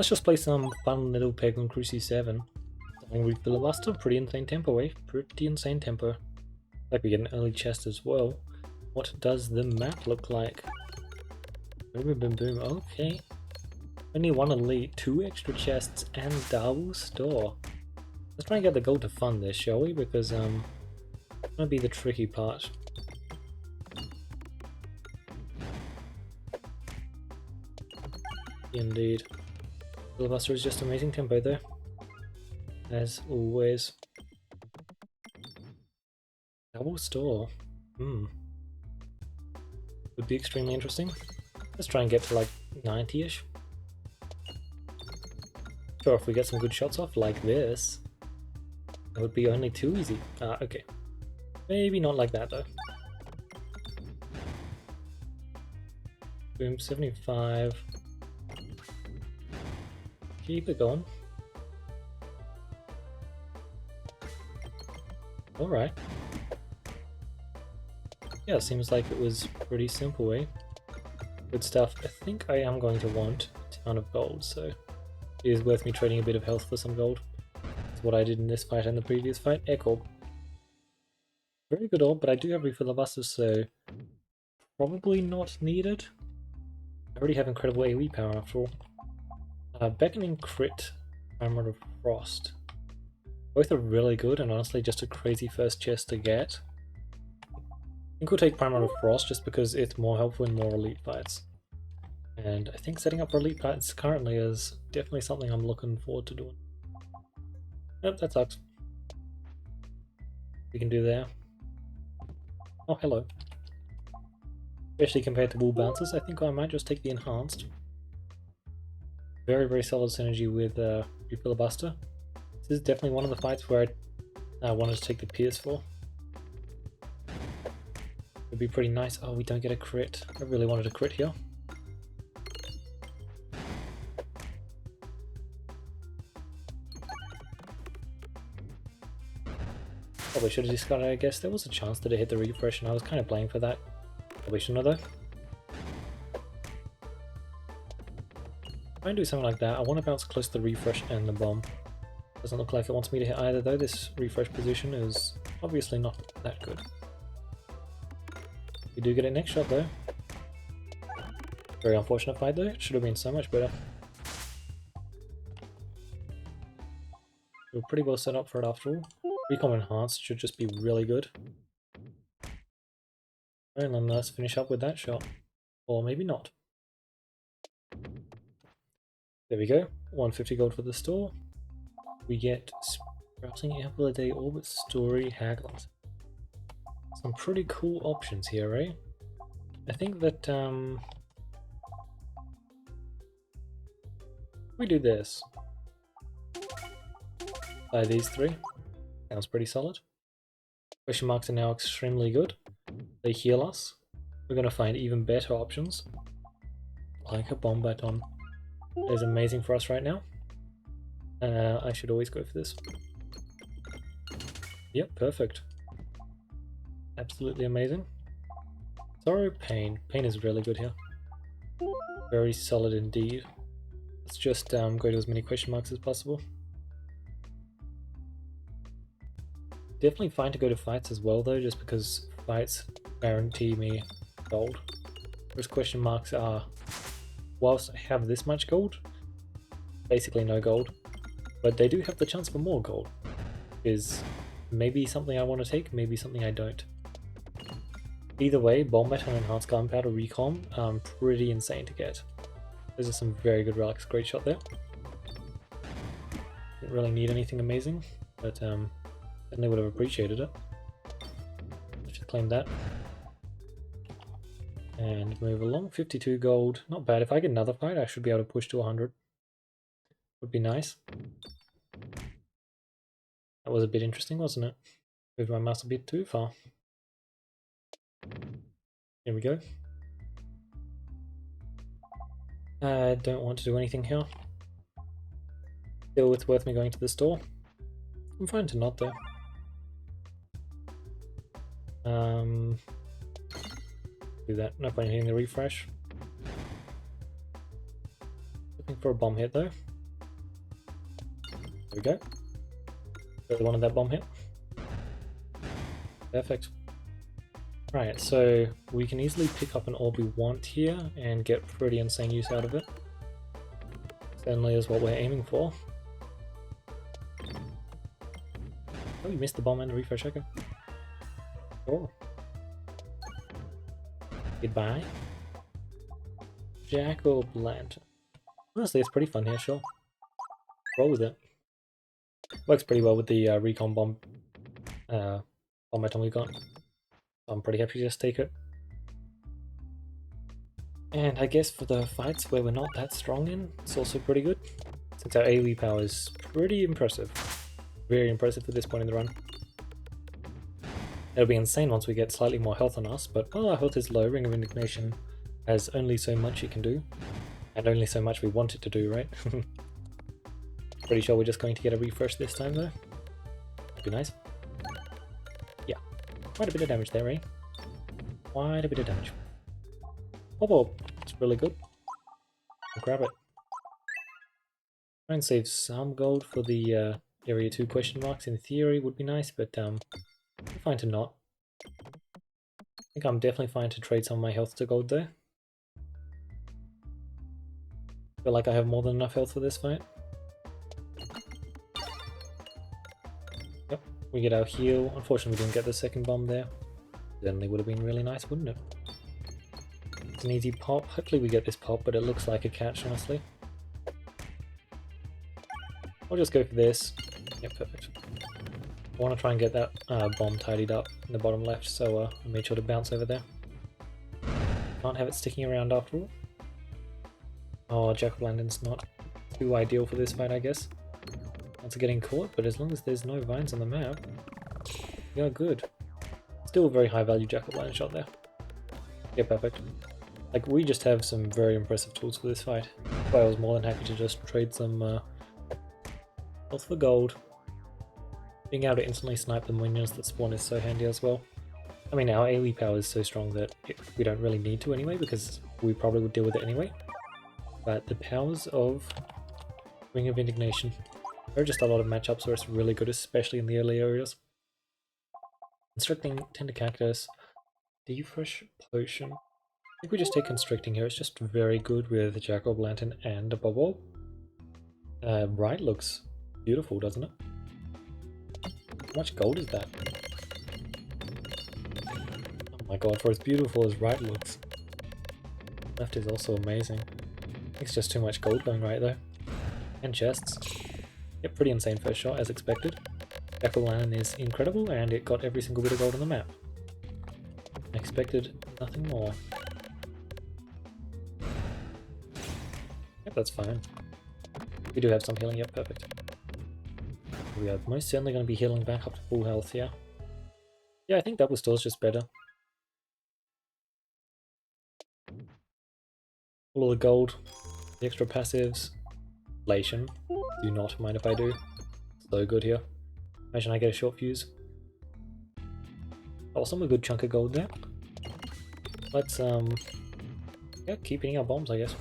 Let's just play some fun little Peglin Cruci 7. With Filibuster, pretty insane tempo, eh? Pretty insane tempo. Like we get an early chest as well. What does the map look like? Boom, boom, boom. Okay. Only one elite, 2 extra chests, and double store. Let's try and get the gold to fund this, shall we? Because it's gonna be the tricky part. Indeed. Filibuster is just amazing tempo though. As always. Double store. Would be extremely interesting. Let's try and get to like 90-ish. Sure, if we get some good shots off like this, it would be only too easy. Okay. Maybe not like that though. Boom, 75. Keep it going. Alright. Yeah, it seems like it was pretty simple, eh? Good stuff. I think I am going to want a ton of gold, so it is worth me trading a bit of health for some gold. That's what I did in this fight and the previous fight. Egg orb. Very good orb, but I do have Refilibuster, so probably not needed. I already have incredible AoE power after all. Beckoning crit, Armor of Frost. Both are really good and honestly just a crazy first chest to get. I think we'll take Primal of Frost just because it's more helpful in more elite fights. And I think setting up for elite fights currently is definitely something I'm looking forward to doing. Nope, that sucks. We can do there. Oh, hello. Especially compared to Wool Bouncers, I think I might just take the Enhanced. Very, very solid synergy with Filibuster. This is definitely one of the fights where I wanted to take the Pierce for. Would be pretty nice. Oh, we don't get a crit. I really wanted a crit here. Probably should have discarded it, I guess. There was a chance that it hit the refresh and I was kind of playing for that. Probably shouldn't have though. If I do something like that, I want to bounce close to the refresh and the bomb. Doesn't look like it wants me to hit either though. This refresh position is obviously not that good. We do get a next shot though. Very unfortunate fight though. It should have been so much better. We're pretty well set up for it after all. Recon Enhanced should just be really good. And then let's finish up with that shot. Or maybe not. There we go. 150 gold for the store. We get Sprouting Apple a Day, Orberts, Story, Haglins. Some pretty cool options here, eh? I think that we do this. Buy these 3. Sounds pretty solid. Question marks are now extremely good. They heal us. We're going to find even better options. Like a bomb baton. That is amazing for us right now. I should always go for this. Yep, perfect. Absolutely amazing. Sorrow, Pain. Pain is really good here. Very solid indeed. Let's just go to as many question marks as possible. Definitely fine to go to fights as well though, just because fights guarantee me gold. Those question marks are, whilst I have this much gold, basically no gold, but they do have the chance for more gold. Is maybe something I want to take, maybe something I don't. Either way, Bomb Metal and Enhanced Gunpowder Recon, pretty insane to get. Those are some very good relics. Great shot there. Didn't really need anything amazing, but certainly would have appreciated it. Let's just claim that. And move along. 52 gold. Not bad. If I get another fight, I should be able to push to 100. Would be nice. That was a bit interesting, wasn't it? Moved my mouse a bit too far. Here we go. I don't want to do anything here. Still, it's worth me going to the store. I'm fine to not though. Do that. No point hitting the refresh. Looking for a bomb hit though. we go. Really wanted that bomb hit. Perfect. Right, so we can easily pick up an orb we want here and get pretty insane use out of it. Certainly is what we're aiming for. Oh, you missed the bomb and the refresh, okay. Oh. Goodbye. Jack-o'-lantern. Honestly, it's pretty fun here, sure. Roll with it. Works pretty well with the recon bomb item we got. I'm pretty happy to just take it. And I guess for the fights where we're not that strong in, it's also pretty good. Since our AoE power is pretty impressive. Very impressive at this point in the run. It'll be insane once we get slightly more health on us, but while our health is low, Ring of Indignation has only so much it can do. And only so much we want it to do, right? Pretty sure we're just going to get a refresh this time though. That'd be nice. Yeah, quite a bit of damage there, eh? Quite a bit of damage. Oh, it's really good. I'll grab it. Try and save some gold for the Area 2 question marks in theory would be nice, but I'm fine to not. I think I'm definitely fine to trade some of my health to gold though. Feel like I have more than enough health for this fight. Yep, we get our heal. Unfortunately we didn't get the second bomb there. Certainly would have been really nice, wouldn't it? It's an easy pop. Hopefully we get this pop, but it looks like a catch, honestly. I'll just go for this. Yep, perfect. I want to try and get that bomb tidied up in the bottom left, so I made sure to bounce over there. Can't have it sticking around after all. Oh, Jack-o'-lantern's not too ideal for this fight, I guess. Once getting caught, but as long as there's no vines on the map, you're good. Still a very high value Jack-o'-lantern shot there. Yeah, perfect. Like, we just have some very impressive tools for this fight. But I was more than happy to just trade some health for gold. Being able to instantly snipe the minions that spawn is so handy as well. I mean, our AoE power is so strong that we don't really need to anyway, because we probably would deal with it anyway. But the powers of Ring of Indignation, there are just a lot of matchups where it's really good, especially in the early areas. Constricting Tender Cactus, Defresh Potion. I think we just take Constricting here, it's just very good with Jack-o'-lantern and a Bubble. Right looks beautiful, doesn't it? How much gold is that? Oh my god, for as beautiful as right looks. Left is also amazing. It's just too much gold going right though. And chests. Yep, pretty insane first shot as expected. Jack-o'-lantern is incredible and it got every single bit of gold on the map. I expected nothing more. Yep, that's fine. We do have some healing, yep, perfect. We are most certainly going to be healing back up to full health here. Yeah, I think double store is just better. All of the gold, the extra passives, Lation. Do not mind if I do. So good here. Imagine I get a short fuse. Awesome, a good chunk of gold there. Let's yeah, keep hitting our bombs, I guess.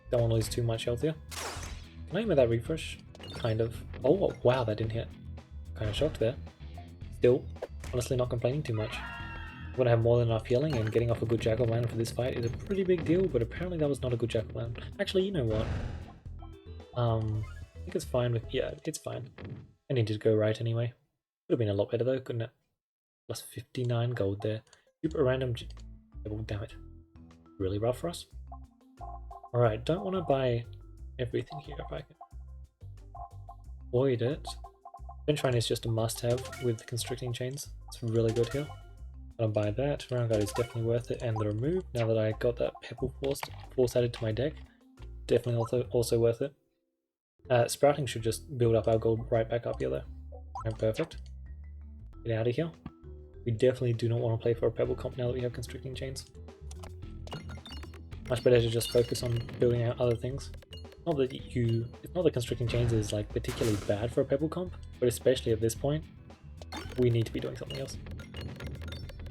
Don't want to lose too much health here. Can I aim with that refresh? Kind of. Oh wow, that didn't hit. Kind of shocked there. Still, honestly not complaining too much. I'm gonna have more than enough healing, and getting off a good Jack-o'-lantern for this fight is a pretty big deal, but apparently that was not a good Jack-o'-lantern. Actually, you know what? I think it's fine with, yeah, it's fine. I needed to go right anyway. Would have been a lot better though, couldn't it? Plus 59 gold there. Super random, oh damn it. Really rough for us. Alright, don't want to buy everything here if I can avoid it. Bench Run is just a must-have with constricting chains. It's really good here. Gonna buy that. Round Guard is definitely worth it, and the remove, now that I got that Pebble Force added to my deck, definitely also worth it. Sprouting should just build up our gold right back up here though. And perfect. Get out of here. We definitely do not want to play for a Pebble comp now that we have constricting chains. Much better to just focus on building out other things. Not that it's not that constricting chains is like particularly bad for a Pebble comp, but especially at this point, we need to be doing something else.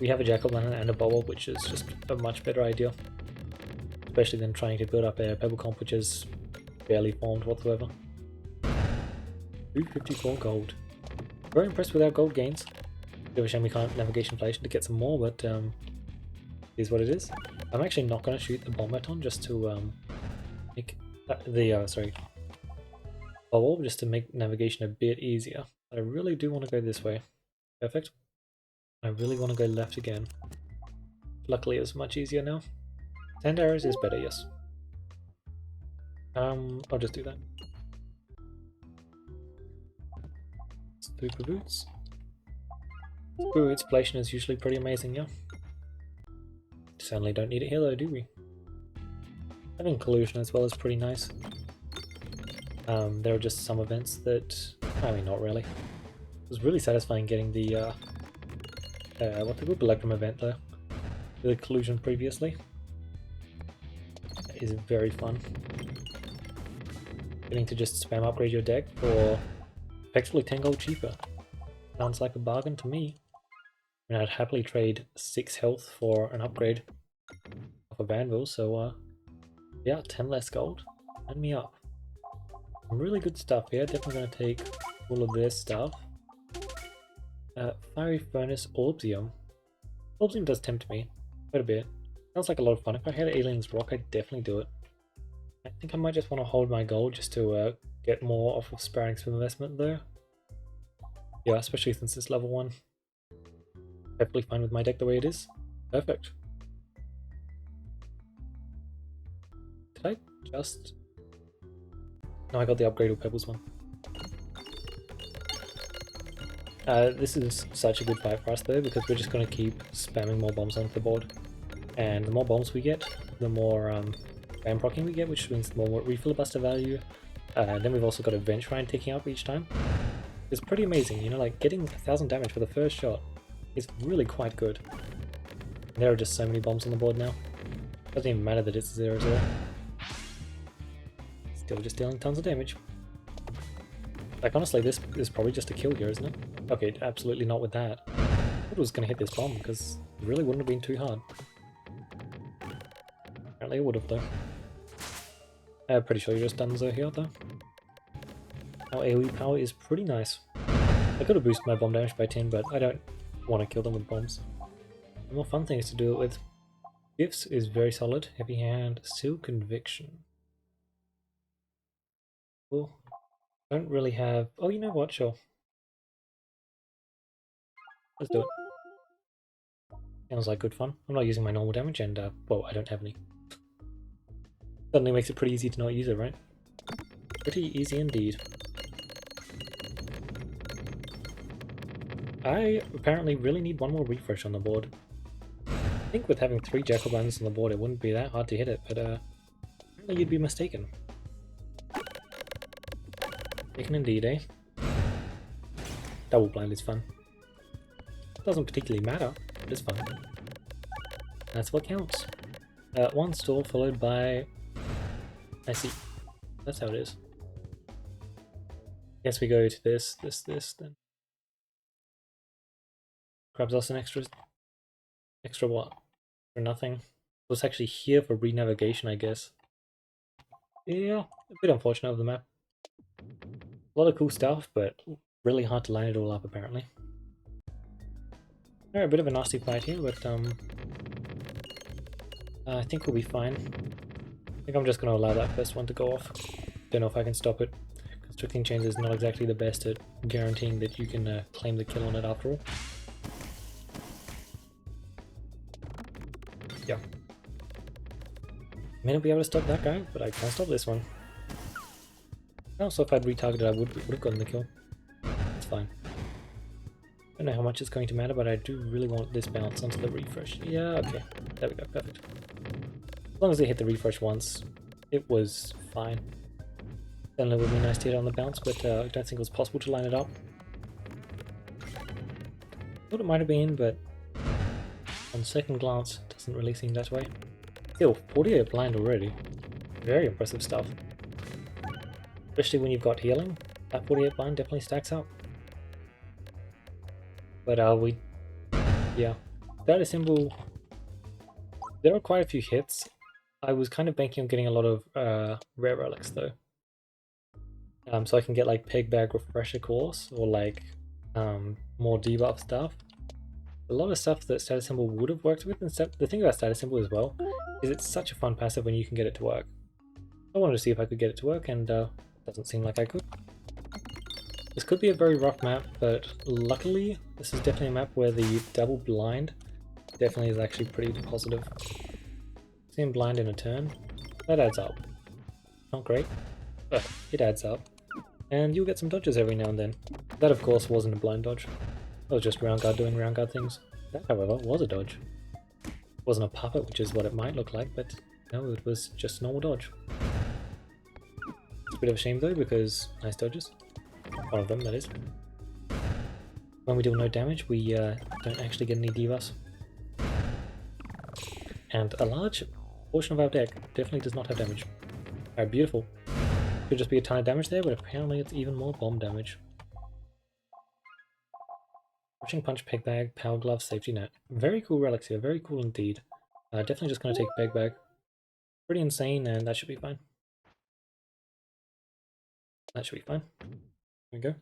We have a Jack-o'-lantern and a Bubble, which is just a much better idea. Especially than trying to build up a Pebble comp which is barely formed whatsoever. 254 gold. Very impressed with our gold gains. Bit of a shame we can't navigation inflation to get some more, but is what it is. I'm actually not going to shoot the bomb baton just to make the bubble just to make navigation a bit easier. But I really do want to go this way. Perfect. I really want to go left again. Luckily, it's much easier now. Sand arrows is better, yes. I'll just do that. Super boots. Ooh, explosion is usually pretty amazing, yeah. Certainly don't need it here though, do we? Having collusion as well is pretty nice. There are just some events that, I mean, not really. It was really satisfying getting the what the good Electrum event though. The collusion previously. That is very fun. Getting to just spam upgrade your deck for effectively 10 gold cheaper. Sounds like a bargain to me. I mean, I'd happily trade 6 health for an upgrade of a Anvil, so yeah, 10 less gold. Sign me up. Some really good stuff here. Definitely going to take all of this stuff. Fiery Furnace Orbium. Orbium does tempt me quite a bit. Sounds like a lot of fun. If I had Alien's Rock, I'd definitely do it. I think I might just want to hold my gold just to get more off of Sparring Swim investment though. Yeah, especially since it's level 1. Perfectly fine with my deck the way it is. Perfect. Did I just... No, I got the upgraded Pebbles one. This is such a good fight for us though, because we're just going to keep spamming more bombs onto the board. And the more bombs we get, the more spam procking we get, which means the more refilibuster value. Then we've also got a Venge Shrine ticking up each time. It's pretty amazing, you know, like getting 1000 damage for the first shot is really quite good. And there are just so many bombs on the board now. Doesn't even matter that it's 0-0. Still just dealing tons of damage. Like honestly, this is probably just a kill here, isn't it? Okay, absolutely not with that. I thought it was going to hit this bomb because it really wouldn't have been too hard. Apparently it would have though. I'm pretty sure you're just done here though. Our AoE power is pretty nice. I could have boosted my bomb damage by 10, but I don't want to kill them with bombs. More fun things to do it with. Gifts is very solid. Heavy Hand, Seal Conviction. Cool. Don't really have... Oh, you know what? Sure. Let's do it. Sounds like good fun. I'm not using my normal damage and, well, I don't have any. Suddenly makes it pretty easy to not use it, right? Pretty easy indeed. I apparently really need one more refresh on the board. I think with having 3 Jackalbans on the board it wouldn't be that hard to hit it, but apparently you'd be mistaken. Mistaken indeed, eh? Double blind is fun. Doesn't particularly matter, but it's fun. That's what counts. 1 stall followed by... I see. That's how it is. Guess we go to this, then. Grabs us an extra what? For nothing. It was actually here for re-navigation, I guess. Yeah, a bit unfortunate of the map. A lot of cool stuff, but really hard to line it all up apparently. A bit of a nasty fight here, but I think we'll be fine. I think I'm just going to allow that first one to go off. Don't know if I can stop it. Constricting Chains is not exactly the best at guaranteeing that you can claim the kill on it after all. Yeah. May not be able to stop that guy, but I can't stop this one. Also, if I'd retargeted, I would have gotten the kill. It's fine. Don't know how much it's going to matter, but I do really want this bounce onto the refresh. Yeah, okay. There we go, perfect. As long as they hit the refresh once, it was fine. Certainly would be nice to hit on the bounce, but I don't think it was possible to line it up. Thought it might have been, but on second glance, it doesn't really seem that way. Still, 48 blind already. Very impressive stuff. Especially when you've got healing. That 48 blind definitely stacks up. But yeah. That is symbol. There are quite a few hits. I was kind of banking on getting a lot of rare relics though. so I can get like Peg Bag Refresher Course or like more debuff stuff. A lot of stuff that Status Symbol would have worked with, and the thing about Status Symbol as well is it's such a fun passive when you can get it to work. I wanted to see if I could get it to work, and doesn't seem like I could. This could be a very rough map, but luckily this is definitely a map where the double blind definitely is actually pretty positive. Seeing blind in a turn, that adds up. Not great, but it adds up. And you'll get some dodges every now and then. That of course wasn't a blind dodge. That was just round guard doing round guard things. That however was a dodge. It wasn't a puppet, which is what it might look like, but no, it was just a normal dodge. It's a bit of a shame though, because nice dodges. One of them, that is. When we deal no damage, we don't actually get any debuffs. And a large portion of our deck definitely does not have damage. Alright, beautiful. Could just be a ton of damage there, but apparently it's even more bomb damage. Rushing Punch, Peg Bag, Power Glove, Safety Net. Very cool relics here, very cool indeed. Definitely just going to take Peg Bag. Pretty insane, and that should be fine. That should be fine. There we go.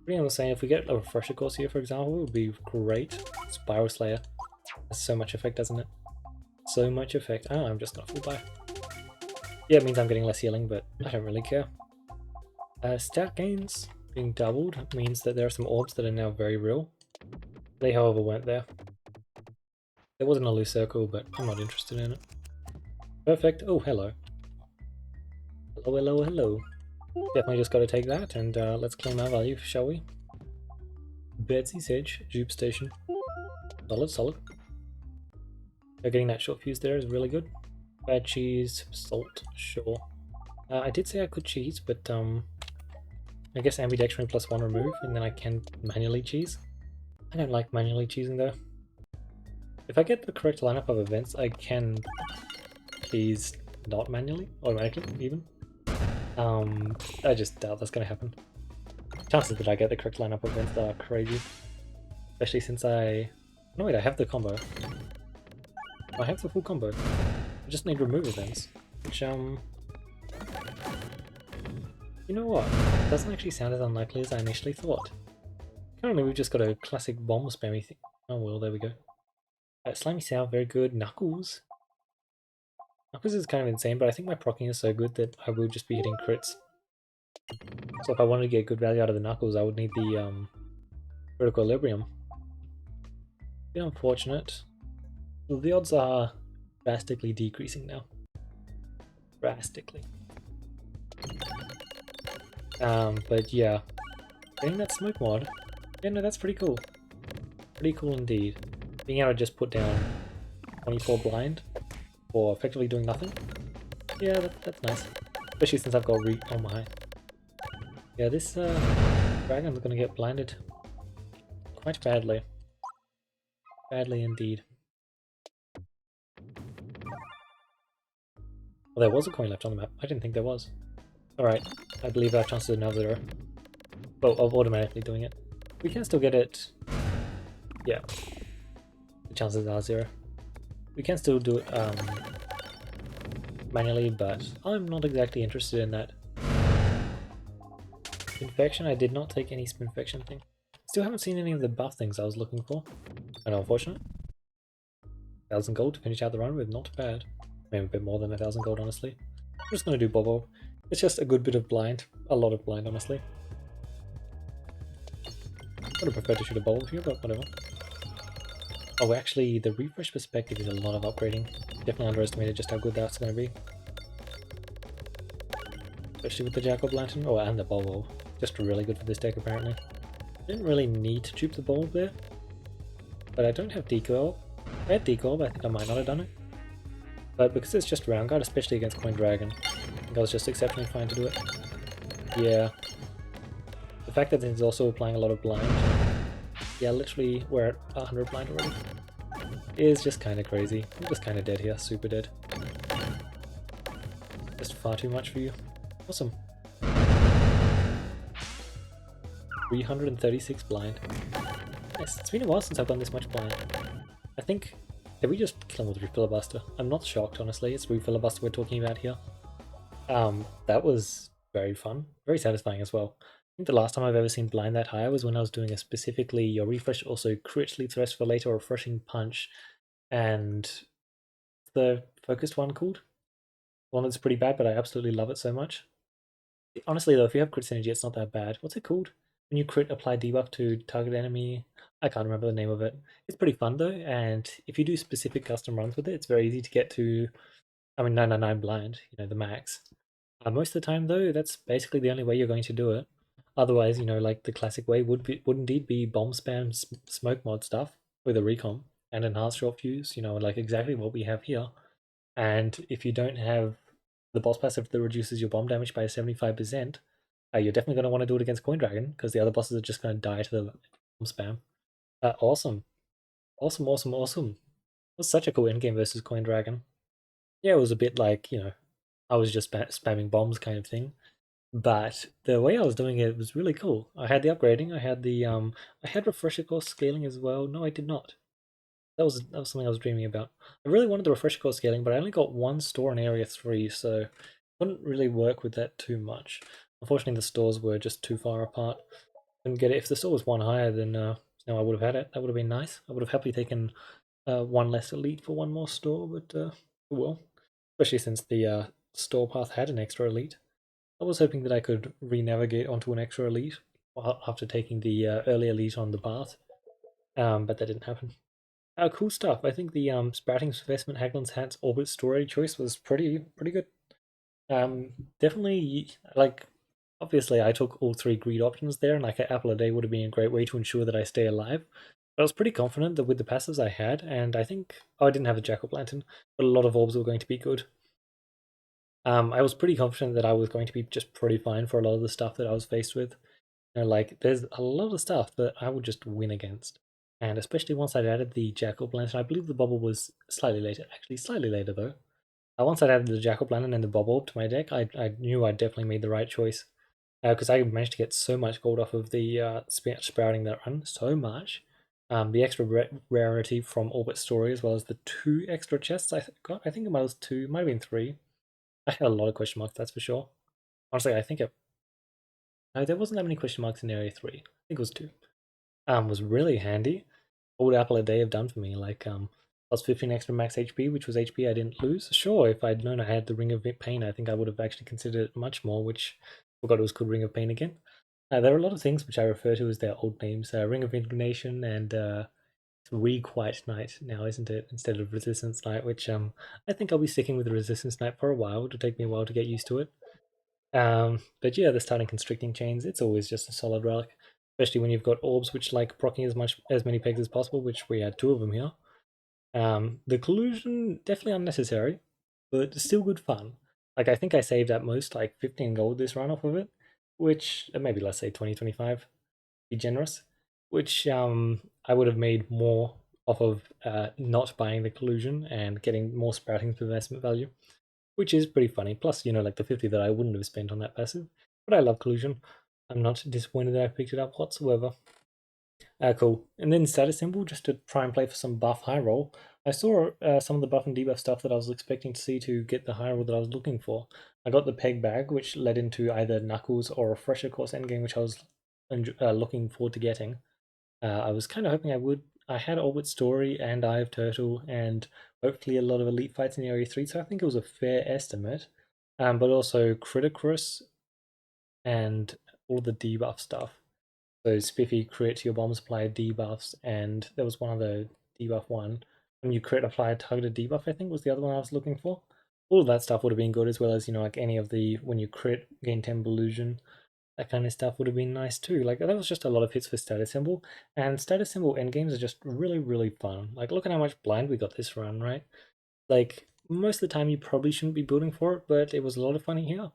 Pretty insane. If we get a Refresher Course here, for example, it would be great. Spiral Slayer. Has so much effect, doesn't it? So much effect. Oh, I'm just gonna full buy. Yeah, it means I'm getting less healing, but I don't really care. Stat gains being doubled means that there are some orbs that are now very real. They, however, weren't there. There wasn't a loose circle, but I'm not interested in it. Perfect. Oh, hello. Hello, hello, hello. Definitely just got to take that, and let's claim our value, shall we? Betsy's Edge, Jupe Station. Solid, solid. Getting that short fuse there is really good. Bad cheese, salt, sure. I did say I could cheese, but I guess ambidextrine +1 remove, and then I can manually cheese. I don't like manually cheesing though. If I get the correct lineup of events, I can cheese not manually, automatically even. I just doubt that's gonna happen. Chances that I get the correct lineup of events are crazy. Especially since I... No wait, I have the combo. I have the full combo. I just need remove events, which you know what? It doesn't actually sound as unlikely as I initially thought. Currently we've just got a classic bomb spammy thing. Oh well, there we go. Slimy Sow, very good. Knuckles. Knuckles is kind of insane, but I think my proccing is so good that I will just be hitting crits. So if I wanted to get good value out of the Knuckles, I would need the Critical Equilibrium. Bit unfortunate. Well, the odds are drastically decreasing now. Drastically. But yeah. Getting that smoke mod. Yeah, no, that's pretty cool. Pretty cool indeed. Being able to just put down 24 blind for effectively doing nothing. Yeah, that's nice. Especially since I've got oh my. Yeah, this dragon's gonna get blinded quite badly. Badly indeed. Well, there was a coin left on the map. I didn't think there was. Alright, I believe our chances are now 0. Well, of automatically doing it. We can still get it. Yeah. The chances are 0. We can still do it manually, but I'm not exactly interested in that. Infection, I did not take any infection thing. Still haven't seen any of the buff things I was looking for. I know, unfortunate. 1,000 gold to finish out the run with, not bad. Maybe a bit more than 1,000 gold, honestly. I'm just gonna do Bobo. It's just a good bit of blind. A lot of blind, honestly. I would have preferred to shoot a Bobo here, but whatever. Oh, actually, the refresh perspective is a lot of upgrading. Definitely underestimated just how good that's gonna be. Especially with the Jack-o'-lantern. Oh, and the Bobo. Just really good for this deck, apparently. Didn't really need to dupe the bulb there, but I don't have decoy. If I had decoy, I think I might not have done it. But because it's just round guard, especially against Coin Dragon, I think I was just exceptionally fine to do it. Yeah. The fact that it's also applying a lot of blind. Yeah, literally we're at 100 blind already. Is just kind of crazy. I'm just kind of dead here, super dead. Just far too much for you. Awesome. 336 blind. Yes, it's been a while since I've done this much blind. I think... Did we just kill him with Refilibuster? I'm not shocked, honestly. It's Refilibuster we're talking about here. That was very fun, very satisfying as well. I think the last time I've ever seen blind that high was when I was doing a specifically your refresh also crit leads rest for later refreshing punch, and the focused one called one that's pretty bad, but I absolutely love it so much. Honestly though, if you have crit synergy, it's not that bad. What's it called? When you crit apply debuff to target enemy, I can't remember the name of it. It's pretty fun though, and if you do specific custom runs with it, it's very easy to get to. I mean, 999 blind, the max. Most of the time, though, that's basically the only way you're going to do it. Otherwise, like the classic way would indeed be bomb spam smoke mod stuff with a recon and enhanced short fuse. Like exactly what we have here. And if you don't have the boss passive that reduces your bomb damage by 75%, you're definitely going to want to do it against Coin Dragon because the other bosses are just going to die to the bomb spam. Awesome, awesome, awesome, awesome. It was such a cool endgame versus Coin Dragon. Yeah, it was a bit like I was just spamming bombs kind of thing. But the way I was doing it was really cool. I had the upgrading, I had refresher course scaling as well. No, I did not. That was something I was dreaming about. I really wanted the refresher course scaling, but I only got one store in area 3, so I couldn't really work with that too much. Unfortunately, the stores were just too far apart. Couldn't get it. If the store was one higher, then I would have had it. That would have been nice. I would have happily taken one less elite for one more store, but well, especially since the store path had an extra elite. I was hoping that I could re-navigate onto an extra elite after taking the early elite on the path, but that didn't happen. Cool stuff. I think the Sprouting Investment Haglin's Hat's Orbit story choice was pretty good. Definitely like obviously I took all three greed options there, and like an apple a day would have been a great way to ensure that I stay alive. But I was pretty confident that with the passives I had, and I think I didn't have a Jack-o'-lantern, but a lot of orbs were going to be good. I was pretty confident that I was going to be just pretty fine for a lot of the stuff that I was faced with. Like there's a lot of stuff that I would just win against. And especially once I'd added the Jack-o'-lantern, I believe the bubble was slightly later, actually slightly later though. Once I'd added the Jack-o'-lantern and the bubble to my deck, I knew I'd definitely made the right choice. Because I managed to get so much gold off of the sprouting that run, so much. The extra rarity from Orbit Story, as well as the 2 extra chests I got. I think it was 2, might have been 3. I had a lot of question marks, that's for sure. Honestly, I think it. No, there wasn't that many question marks in Area 3. I think it was 2. Was really handy. What would Apple a day have done for me? Like, plus 15 extra max HP, which was HP I didn't lose. Sure, if I'd known I had the Ring of Pain, I think I would have actually considered it much more, which I forgot it was called Ring of Pain again. There are a lot of things which I refer to as their old names. Ring of Indignation and Requite Knight now, isn't it? Instead of Resistance Knight, which I think I'll be sticking with the Resistance Knight for a while. It'll take me a while to get used to it. But yeah, the starting constricting chains, it's always just a solid relic, especially when you've got orbs which like procking as many pegs as possible, which we had 2 of them here. The collusion definitely unnecessary, but still good fun. Like I think I saved at most like 15 gold this run off of it, which maybe let's say 20, 25, be generous, which I would have made more off of not buying the collusion and getting more sprouting for investment value, which is pretty funny. Plus, like the 50 that I wouldn't have spent on that passive. But I love collusion. I'm not disappointed that I picked it up whatsoever. Cool. And then status symbol, just to try and play for some buff high roll. I saw some of the buff and debuff stuff that I was expecting to see to get the high roll that I was looking for. I got the peg bag, which led into either Knuckles or a fresher course endgame, which I was looking forward to getting. I was kind of hoping I would. I had Orbit Story and Eye of Turtle and hopefully a lot of elite fights in Area 3, so I think it was a fair estimate. But also Criticrus and all the debuff stuff. So Spiffy crit, your bombs apply debuffs, and there was one other debuff one. When you crit apply a targeted debuff, I think was the other one I was looking for. All of that stuff would have been good, as well as, like any of the, when you crit, gain 10 illusion, that kind of stuff would have been nice too. Like that was just a lot of hits for status symbol, and status symbol endgames are just really fun. Like look at how much blind we got this run, right? Like most of the time you probably shouldn't be building for it, but it was a lot of fun here.